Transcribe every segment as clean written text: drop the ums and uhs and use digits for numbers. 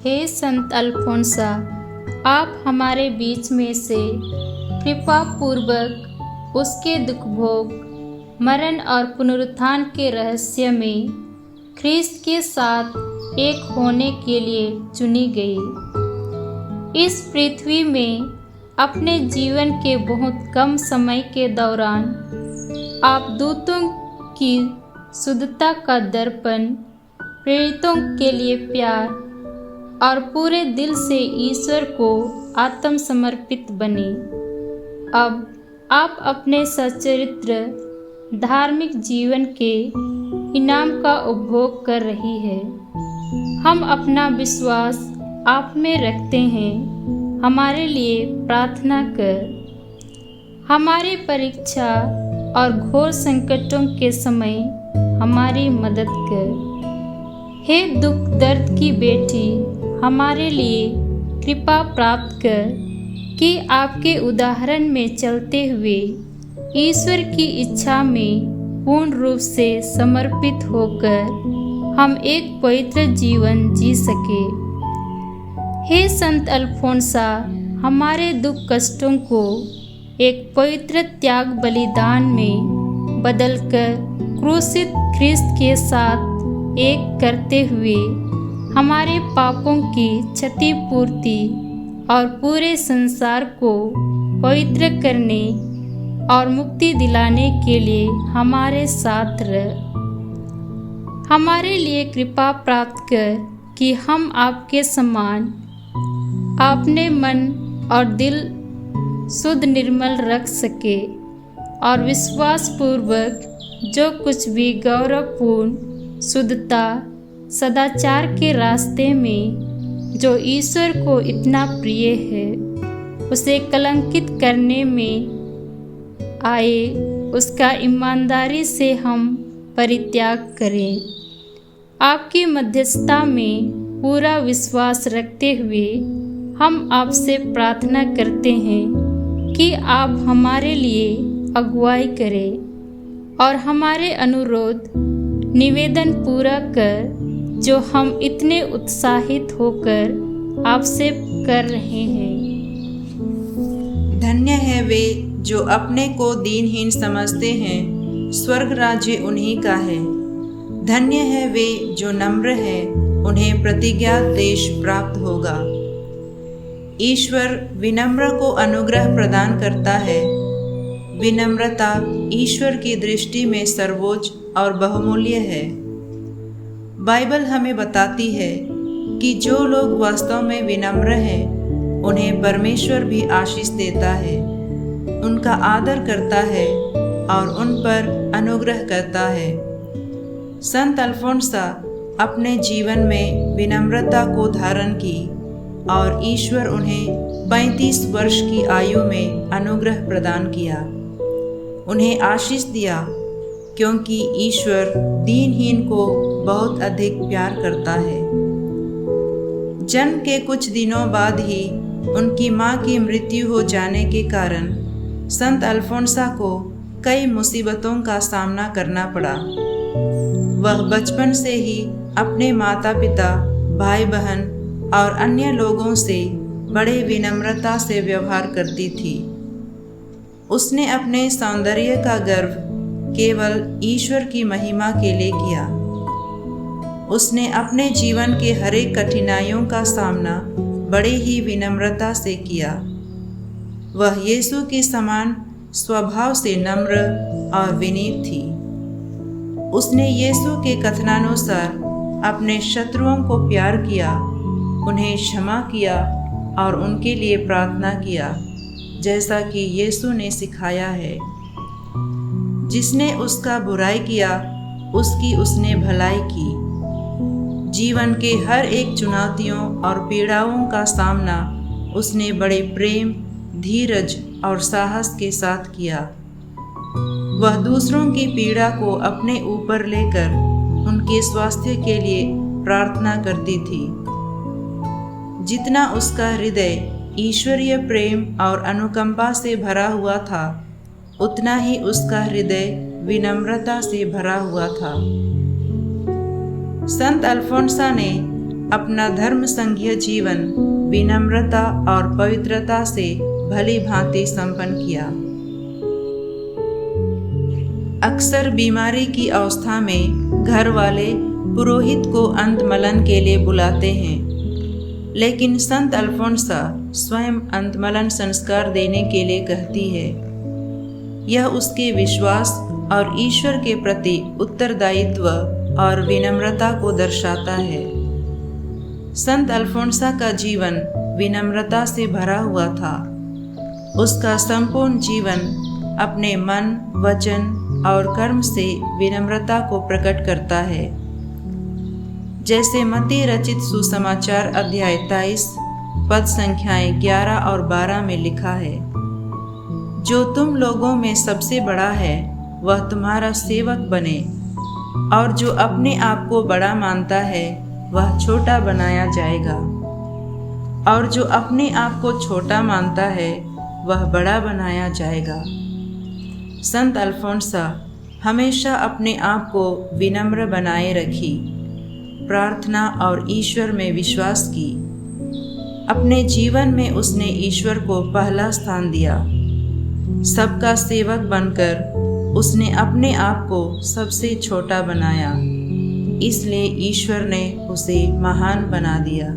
हे संत अल्फोंसा, आप हमारे बीच में से कृपा पूर्वक उसके दुख भोग, मरण और पुनरुत्थान के रहस्य में ख्रीस्त के साथ एक होने के लिए चुनी गई। इस पृथ्वी में अपने जीवन के बहुत कम समय के दौरान आप दूतों की शुद्धता का दर्पण, प्रेरितों के लिए प्यार और पूरे दिल से ईश्वर को आत्मसमर्पित बने। अब आप अपने सच्चरित्र धार्मिक जीवन के इनाम का उपभोग कर रही है। हम अपना विश्वास आप में रखते हैं। हमारे लिए प्रार्थना कर। हमारी परीक्षा और घोर संकटों के समय हमारी मदद कर। हे दुख दर्द की बेटी, हमारे लिए कृपा प्राप्त कर कि आपके उदाहरण में चलते हुए ईश्वर की इच्छा में पूर्ण रूप से समर्पित होकर हम एक पवित्र जीवन जी सके। हे संत अल्फोंसा, हमारे दुख कष्टों को एक पवित्र त्याग बलिदान में बदलकर क्रूसित ख्रीस्त के साथ एक करते हुए हमारे पापों की क्षतिपूर्ति और पूरे संसार को पवित्र करने और मुक्ति दिलाने के लिए हमारे साथ रह। हमारे लिए कृपा प्राप्त कर कि हम आपके समान अपने मन और दिल शुद्ध निर्मल रख सके और विश्वास पूर्वक जो कुछ भी गौरवपूर्ण शुद्धता सदाचार के रास्ते में जो ईश्वर को इतना प्रिय है उसे कलंकित करने में आए, उसका ईमानदारी से हम परित्याग करें। आपकी मध्यस्थता में पूरा विश्वास रखते हुए हम आपसे प्रार्थना करते हैं कि आप हमारे लिए अगुवाई करें और हमारे अनुरोध निवेदन पूरा कर जो हम इतने उत्साहित होकर आपसे कर रहे हैं। धन्य है वे जो अपने को दीनहीन समझते हैं, स्वर्ग राज्य उन्हीं का है। धन्य है वे जो नम्र हैं, उन्हें प्रतिज्ञात देश प्राप्त होगा। ईश्वर विनम्र को अनुग्रह प्रदान करता है। विनम्रता ईश्वर की दृष्टि में सर्वोच्च और बहुमूल्य है। बाइबल हमें बताती है कि जो लोग वास्तव में विनम्र हैं, उन्हें परमेश्वर भी आशीष देता है, उनका आदर करता है और उन पर अनुग्रह करता है। संत अल्फोंसा अपने जीवन में विनम्रता को धारण की और ईश्वर उन्हें 35 वर्ष की आयु में अनुग्रह प्रदान किया। उन्हें आशीष दिया क्योंकि ईश्वर दीनहीन को बहुत अधिक प्यार करता है। जन्म के कुछ दिनों बाद ही उनकी मां की मृत्यु हो जाने के कारण संत अल्फोंसा को कई मुसीबतों का सामना करना पड़ा। वह बचपन से ही अपने माता पिता, भाई बहन और अन्य लोगों से बड़े विनम्रता से व्यवहार करती थी। उसने अपने सौंदर्य का गर्व केवल ईश्वर की महिमा के लिए किया। उसने अपने जीवन के हर एक कठिनाइयों का सामना बड़े ही विनम्रता से किया। वह यीशु के समान स्वभाव से नम्र और विनीत थी। उसने यीशु के कथनानुसार अपने शत्रुओं को प्यार किया, उन्हें क्षमा किया और उनके लिए प्रार्थना किया, जैसा कि यीशु ने सिखाया है। जिसने उसका बुराई किया, उसकी उसने भलाई की। जीवन के हर एक चुनौतियों और पीड़ाओं का सामना उसने बड़े प्रेम, धीरज और साहस के साथ किया। वह दूसरों की पीड़ा को अपने ऊपर लेकर उनके स्वास्थ्य के लिए प्रार्थना करती थी। जितना उसका हृदय ईश्वरीय प्रेम और अनुकंपा से भरा हुआ था, उतना ही उसका हृदय विनम्रता से भरा हुआ था। संत अल्फोंसा ने अपना धर्म संघीय जीवन विनम्रता और पवित्रता से भली भांति संपन्न किया। अक्सर बीमारी की अवस्था में घर वाले पुरोहित को अंतमलन के लिए बुलाते हैं, लेकिन संत अल्फोंसा स्वयं अंतमलन संस्कार देने के लिए कहती है। यह उसके विश्वास और ईश्वर के प्रति उत्तरदायित्व और विनम्रता को दर्शाता है। संत अल्फोंसा का जीवन विनम्रता से भरा हुआ था। उसका संपूर्ण जीवन अपने मन, वचन और कर्म से विनम्रता को प्रकट करता है। जैसे मत्ती रचित सुसमाचार अध्याय 23 पद संख्याएं 11 और 12 में लिखा है, जो तुम लोगों में सबसे बड़ा है वह तुम्हारा सेवक बने, और जो अपने आप को बड़ा मानता है वह छोटा बनाया जाएगा, और जो अपने आप को छोटा मानता है वह बड़ा बनाया जाएगा। संत अल्फोंसा हमेशा अपने आप को विनम्र बनाए रखी, प्रार्थना और ईश्वर में विश्वास की। अपने जीवन में उसने ईश्वर को पहला स्थान दिया। सबका सेवक बनकर उसने अपने आप को सबसे छोटा बनाया, इसलिए ईश्वर ने उसे महान बना दिया।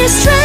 Strength